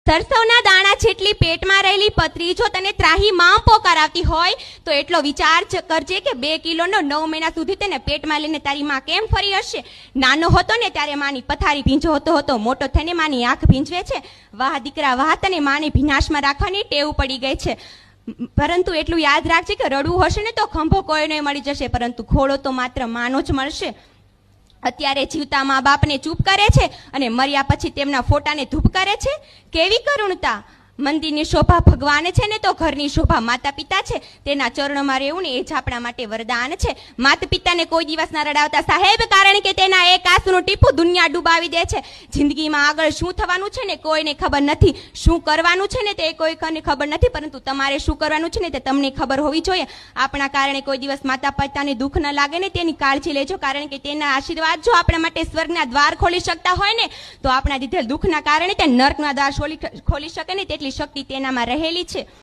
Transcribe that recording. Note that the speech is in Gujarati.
સરસવના દાણા જેટલી પેટમાં રહેલી પતરી જો તને ત્રાહીમામ પોકારાવતી હોય તો એટલો વિચાર કરજે કે 2 કિલોનો 9 મહિના સુધી તેને પેટમાં લઈને તારી માં કેમ ફરી હશે। નાનો હતો ને ત્યારે માની પથારી ભીંજવતો હતો, મોટો થઈને માની આંખ ભીંજવે છે। વાહ દીકરા વાહ, તને માને ભીનાશમાં રાખવાની ટેવ પડી ગઈ છે। પરંતુ એટલું યાદ રાખજે કે રડવું હશે ને તો ખંભો કોઈને મળી જશે, પરંતુ ખોળો તો માત્ર માનો જ મળશે। અત્યારે જીવતા મા બાપને ચૂપ કરે છે અને મર્યા પછી તેમના ફોટાને ધૂપ કરે છે। કેવી કરુણતા! મંદિરની શોભા ભગવાન છે ને તો ઘરની શોભા માતા પિતા છે। તેના ચરણોમાં રહેવું ને એ જ આપણા માટે વરદાન છે। માતા પિતાને કોઈ દિવસ ના રડાવતા સાહેબ, કારણ કે તેના એક આંસુનું ટીપું દુનિયા ડૂબાવી દે છે। જિંદગીમાં આગળ શું થવાનું છે ને કોઈને ખબર નથી, શું કરવાનું છે ને તે કોઈને ખબર નથી, પરંતુ તમારે શું કરવાનું છે ને તે તમને ખબર હોવી જોઈએ। આપણા કારણે કોઈ દિવસ માતા પિતાને દુઃખ ન લાગે ને તેની કાળજી લેજો, કારણ કે તેના આશીર્વાદ જો આપણા માટે સ્વર્ગના દ્વાર ખોલી શકતા હોય ને તો આપણા દીધેલ દુઃખના કારણે તે નર્કના દ્વાર ખોલી શકે ને તેટલી શક્તિ તેનામાં રહેલી છે।